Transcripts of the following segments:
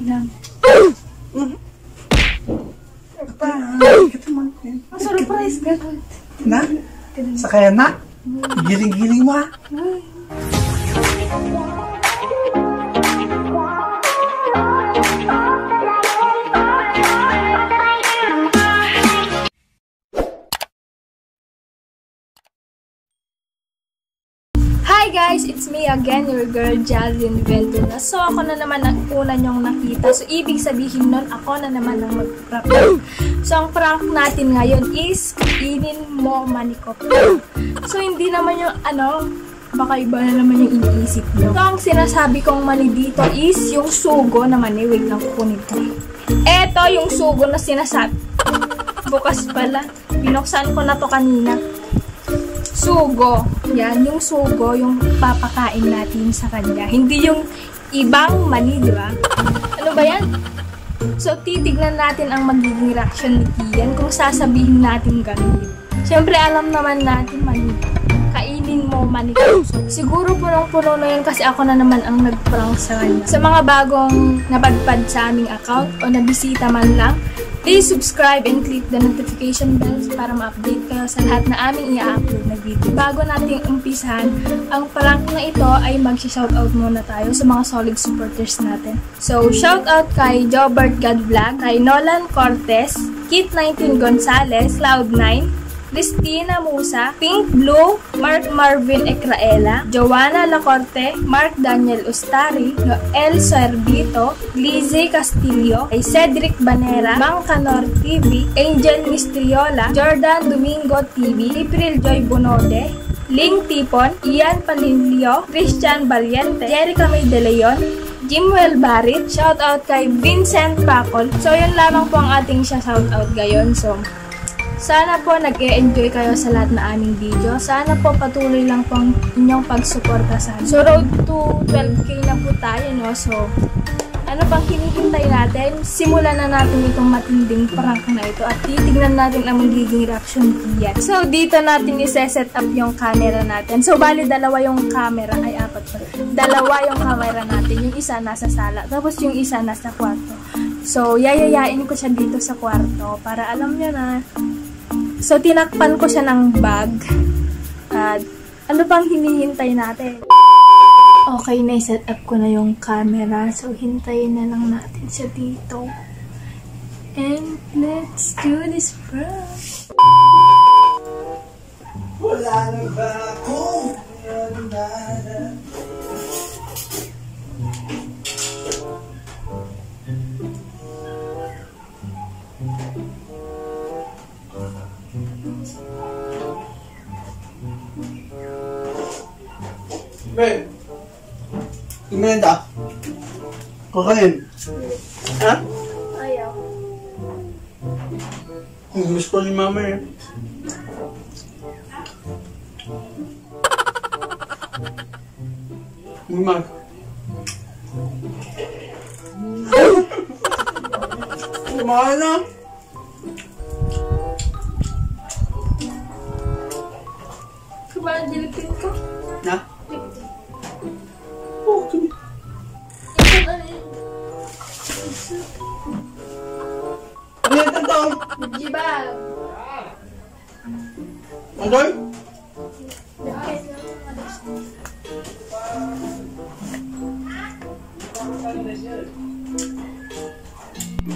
lang. Ang surprise ka. Na? Sakaya na? Giling-giling mo ha? Hi guys! It's me again, your girl, Jazlyn Ventuna. So, ako na naman ang una nyong nakita. So, ibig sabihin nun, ako na naman ang mag-prank. So, ang prank natin ngayon is, kainin mo manikop. So, hindi naman yung, baka iba na naman yung iniisip nyo. So, ang sinasabi kong mani dito is, yung sugo na mani. Wait lang, kukunin ko. Eto, yung sugo na sinasabi. Bukas pala. Binuksan ko na to kanina. Sugo. Yan, yung sugo, yung papakain natin sa kanya. Hindi yung ibang mani, di ba? Ano ba yan? So, titignan natin ang magiging reaction ni Kian kung sasabihin natin ganun. Siyempre, alam naman natin mani. Kainin mo mani. So, siguro punong-puno na yun kasi ako na naman ang nag-prank sa kanya. Sa mga bagong napadpad sa aming account o nabisita man lang, please subscribe and click the notification bells para ma-update kayo sa lahat na aming i-upload na video. Bago natin umpisahan, ang prank na ito ay mag-shoutout muna tayo sa mga solid supporters natin. So, shoutout kay Jobert God Vlog, kay Nolan Cortez, Kit19 Gonzalez, Cloud9, Cristina Musa, Pink Blue, Mark Marvin Ecraela, Joanna Lacorte, Mark Daniel Ustari, Noel Sorbito, Lizzie Castillo, kay Cedric Banera, Mang Canor TV, Angel Mistriola, Jordan Domingo TV, April Joy Bonode, Ling Tipon, Ian Palinlio, Christian Valiente, Jerica May De Leon, Jimwell Barrit, shoutout kay Vincent Pacol. So, yun lamang po ang ating shoutout ngayon. So, sana po nag-e-enjoy kayo sa lahat na aming video. Sana po patuloy lang po ang inyong pagsuporta sa amin. So, road to 12K na po tayo, no? So, ano pang hinihintay natin? Simulan na natin itong matinding prank na ito at titignan natin ang magiging reaction niya. So, dito natin i-set up yung camera natin. So, bali dalawa yung camera. Ay, apat pa. Dalawa yung camera natin. Yung isa nasa sala. Tapos yung isa nasa kwarto. So, yayayain ko siya dito sa kwarto para alam nyo na. So, tinakpan ko siya ng bag. At, ano pang hinihintay natin? Okay, na-set up ko na yung camera. So, hintayin na lang natin siya dito. And, let's do this prank! Wala na ba akong nandala? Ben, imenda. Kakain. Ha? Ayaw. Gusto ni mama eh. Mama. Kumain na. Kumain, dilipin ko. Na? Oh, kami. Ano yung tantong? Jibag. Andoy?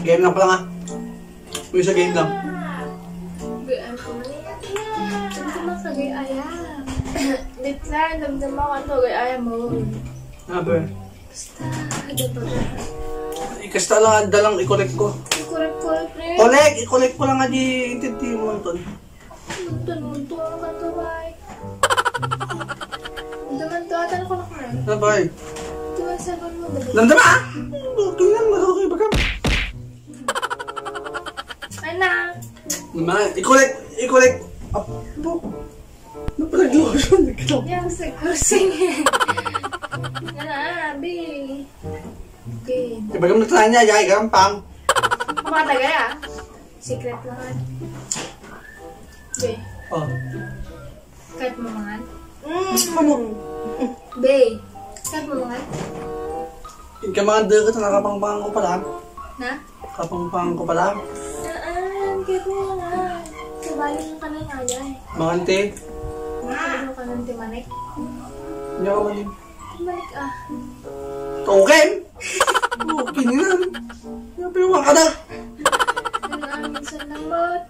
Game lang pala nga. Uy, sa game lang. Gayaan ko na yan. Damdaman ka gayaan. Ditlan, damdaman ka ito gayaan mo. Aber. Basta, dapat na. Ikasta lang, dalang i-collect ko. Korek-korek na yun. I-collect ko lang nga di intinti mo ito. Tunong-tunong ka ito, bay. Damdaman to, atan ko na ka na. Sabay. Diba, saban mo, dali. Nandama ah! Okay lang, okay ba ka? Ay na! I-collect. Apo. Napalaglosion. Yang sa kursing. Yan na, bi. Okay. Diba kami natrahan niya, yay, gampang. Kumatagay ah. Secret lang. Be. Oh. Kahit mamangan. Ano? Be. Kahit mamangan. Kamanda ka, nakapangpangan ko pala. Na? Kapangpangan ko pala. Kaya ko nga. Kabaling ka na nga yan. Mangante. Ano ka ng timanik? Hindi ako malim. Timanik Token? Okay na yan. Napiwa ka na. Minsan lang ba't?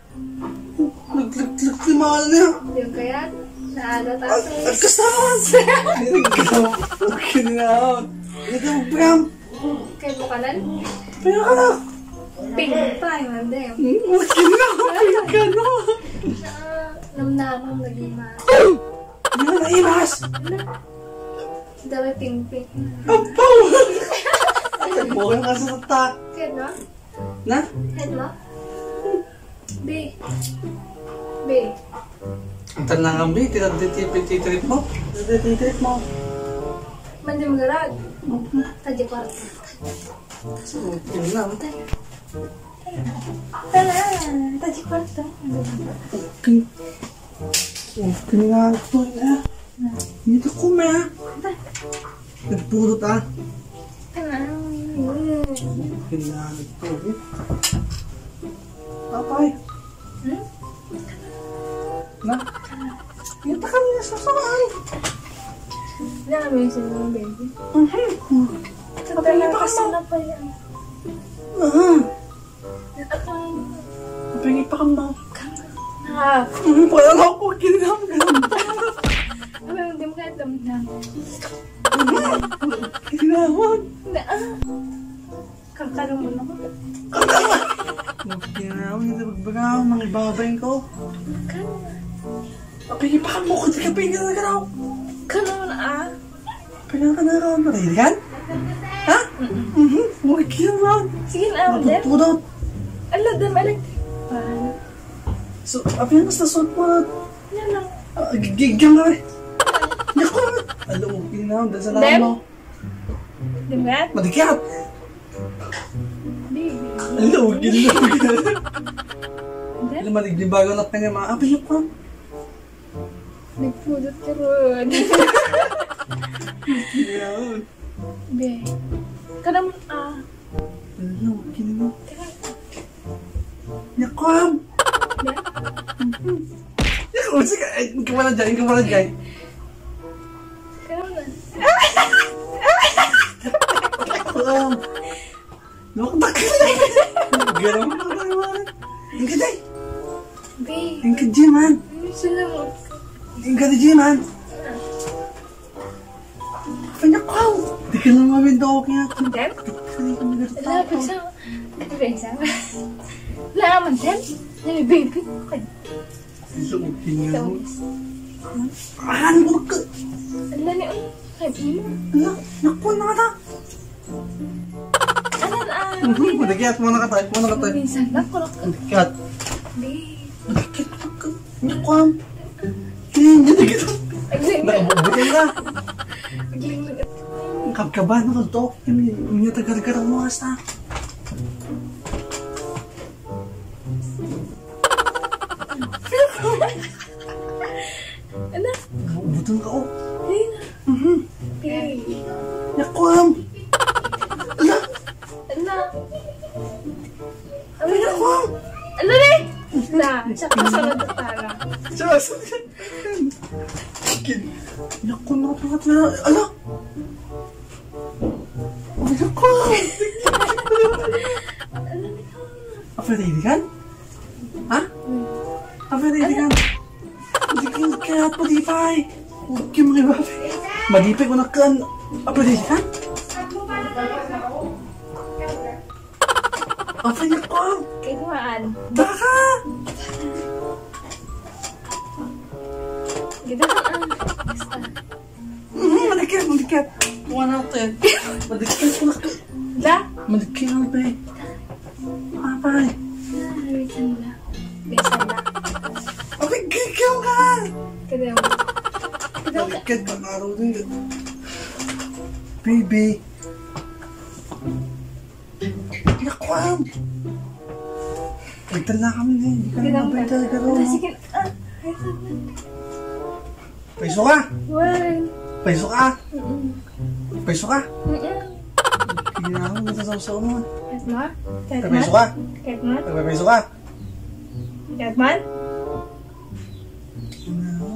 Nagliklimakan na yan. Yung kaya, naalat ako. Agkasakas! Okay na ako. Hindi ka magpayam. Kaya mo kanan? Paya ka na. Pink pa, yung hindi. Okay na ako. Paya ka na. Namnamang nagima. Hindi ka naimas. Dami pink-pink. Apaw! Bukan ka sa tata. Kaya mo? Na? Head mo? B. Ang tanang B, tititrip mo. Tititrip mo. Mandi magarag. Tadya kwarta. Okay na. Tadya kwarta. Okay nga ito na. Hindi ko kumaya. Nagpulot ah. Okay nga ito. Papay. Na? Kita ka niya sa saan. Hindi na kami yung mga baby. Kapag Kasi na pa yan. Kapag pa kang ba? Ha? Parang ako kinam. Hindi mo kahit damdam. Kinamon. Kakarong mo naman. Kinamon. Hindi magbaga ako mga ibabayin ko. Kapag pa mo ko. Kapag ka na ganaw. Kanon Kapag ka na ganaw. Marihan? Ha? Mga kinamon. Sige na, Dem. Matutudot. Ala, Dem, electric fan. So, apa yang mas nasod mo? Yan lang. Gigang nga eh. Naku! Alam mo, pinam, dahil sa Dem? lahat mo. Dem nga? Madikyat! Baby. Alam mo, ginagawa. Dem? Alam mo, naglibago na kanya mga apa niyo pa. Nagpulot ka ron. Yan. Be. Kanam, Alam mo, ginagawa. Nakwam! Dem? Naku, sige, ikaw dyan. Kanam na. Nakwam! Nakaktak ka na! Gano'n mo na tayo, man. Ang ganda eh! Be. Ang ganda, man! Sila mo. Ang ganda, man! Nakwam! Di ka lang mabindok niya. Dem? Wala, pagsa. Pagsa. Wala naman, Dem. May baby. Alam mo, ginagawa. Tawis. Ano mo ka? Ala ni Uy. Kaya mo. Naku, nakata. Ano Madagyat mo nakatay. minsan lang ko lang. Madagyat. Be. Madagyat ka. Nakwam. Hindi kita. Nakabubutin ka. Bigling lagat. Kabkabahan na kaltok. Hindi tagal-tagal mo asa. Ano? Butong ka, oh. Hey na. Be. Nakwam. Ala. Ano? Ay, nakwam. Ano ni? Na. Siya kasunod na para. Diyos. Naku, nakapagkat. Ala. Ay, nakwam. Apa ready kan? Ha? Apa ready kan? Hindi ka kaya padipay. Huwag kayo mga ibabe. Madipay ko na kan. Apa ready kan? Apa niya ko? Kailangan. Baka! Ganda ka basta. Madikat. Kuha natin. Madikat ko na kan. La? Madikat na ba eh. Papay. Minsan la. Minsan la. Okay, gagaw ka! Kada mo. Madikat ka na araw din. Baby. Nakwam! Nagtala kami na hindi ka na mabay talaga ro. Sige. Paiso ka! One. Paiso ka! Paiso ka! Tingnan ako, natasaw-saw mo. Kahit mo? Kahit mo? Nagpapeso ka? Kahit mo? Nagpapeso ka? Kahit mo? Tingnan ako.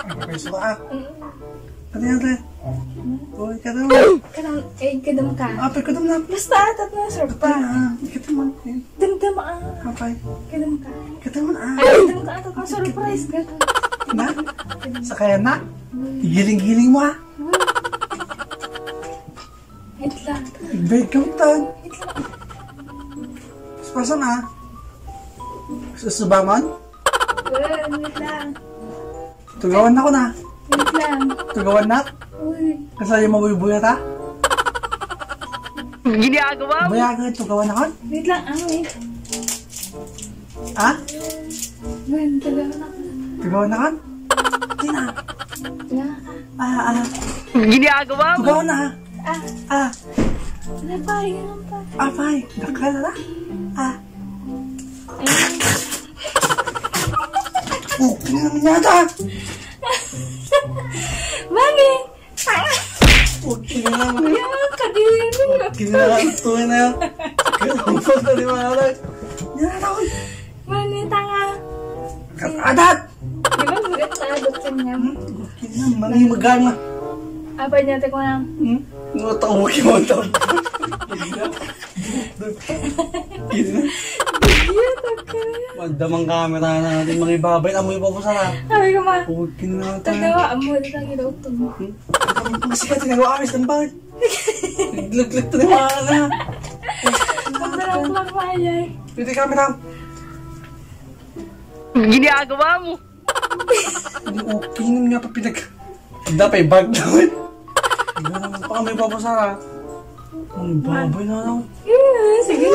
Nagpapeso ka ah. Ano yan, Ren? Uy, kadam. Kadam ka. Apay, kadam na. Basta, tatlo, sir Apay, pa. kadam mo. Damdam ah. Apay, Kadam ka. kadam mo na. Ay, kadam ka. Tatlo, surprise ka. Na? Sakayan na? Giling-giling mo ah. Wait lang. Bait kang tan. Pasan ah. Susubaman? Wait lang. Tugawan na ko na. Wait lang. Tugawan na? Uy. Kasaya mabuyubuyat ha? Ginagawa mo? Bayagan, tugawan na ko? Wait lang. Wait. Ha? Man, talaga na. Tugawan na ko? Hindi na. Wala ka. Ginagawa mo? Tugawan na ha? Ah. Wala pa. Yan pa. Apay, dakala na? Oh, kinaman yata! Mami! Oh, kinaman. Yan, kadiri mo. Kinaman, tuwin na yan. Kinaman po na di mahalag. Yan ako. Mami, tanga. Katadat! Di ba magatadot ka niya? Kinaman, manimagang na. Apa niya, teko lang. Natawa mo kimontong. Kinaman. YouTube ka na. Magdamang camera na natin mga ibabay. Amoy pa po sana. Sabi ko ma. Oh, kinaman tayo. Tadawa, amo dito ang ginautom mo. Kasi ka tinagawa amis ng bakit? Naglag-lag to na mga na. Huwag na lang kumakmayay. Pwede camera. Ginagawa mo? Okay naman nga pa pinag... Dapat bag naman. Hindi naman pa kami papasara. Ang baboy na lang. Sige.